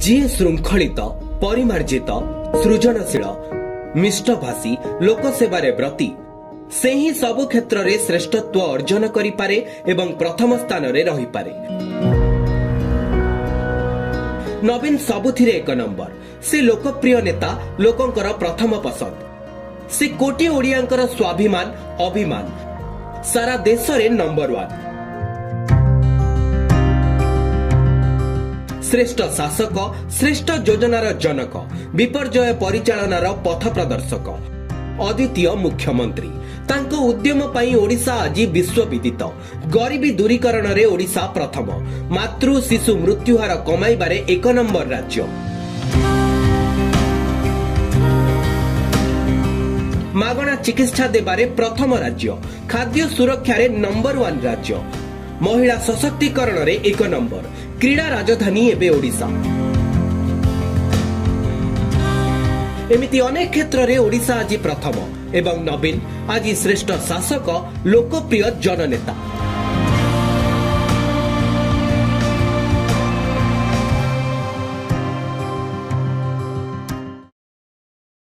ଯିଏ ଶୃଙ୍ଖଳିତ ପରିମାର୍ଜିତ ସୃଜନଶୀଳ ମିଷ୍ଟଭାଷୀ ଲୋକସେବାରେ ବ୍ରତୀ ସେ ହିଁ ସବୁ କ୍ଷେତ୍ରରେ ଶ୍ରେଷ୍ଠତ୍ୱ ଅର୍ଜନ କରିପାରେ ଏବଂ ପ୍ରଥମ ସ୍ଥାନରେ ରହିପାରେ। ନବୀନ ସବୁଥିରେ ଏକ ନମ୍ବର। ସେ ଲୋକପ୍ରିୟ ନେତା, ଲୋକଙ୍କର ପ୍ରଥମ ପସନ୍ଦ। ସେ କୋଟି ଓଡ଼ିଆଙ୍କର ସ୍ୱାଭିମାନ ଅଭିମାନ। ସାରା ଦେଶରେ ନମ୍ବର 1। ଶ୍ରେଷ୍ଠ ଶାସକ, ଶ୍ରେଷ୍ଠ ଯୋଜନାର ଜନକ, ବିପର୍ଯ୍ୟୟ ପରିଚାଳନାର ପଥ ପ୍ରଦର୍ଶକ, ଅଦ୍ୱିତୀୟ ମୁଖ୍ୟମନ୍ତ୍ରୀ। ତାଙ୍କ ଉଦ୍ୟମ ପାଇଁ ଓଡ଼ିଶା ଆଜି ବିଶ୍ୱବିଦିତ। ଗରିବୀ ଦୂରୀକରଣରେ ଓଡ଼ିଶା ପ୍ରଥମ। ମାତୃ ଶିଶୁ ମୃତ୍ୟୁହାର କମାଇବାରେ 1 ନମ୍ବର ରାଜ୍ୟ। ମାଗଣା ଚିକିତ୍ସା ଦେବାରେ ପ୍ରଥମ ରାଜ୍ୟ। ଖାଦ୍ୟ ସୁରକ୍ଷାରେ ନମ୍ବର 1 ରାଜ୍ୟ। ମହିଳା ସଶକ୍ତିକରଣରେ 1 ନମ୍ବର। କ୍ରୀଡ଼ା ରାଜଧାନୀ ଏବେ ଓଡ଼ିଶା। ଏମିତି ଅନେକ କ୍ଷେତ୍ରରେ ଓଡ଼ିଶା ଆଜି ପ୍ରଥମ ଏବଂ ନବୀନ ଆଜି ଶ୍ରେଷ୍ଠ ଶାସକ, ଲୋକପ୍ରିୟ ଜନନେତା।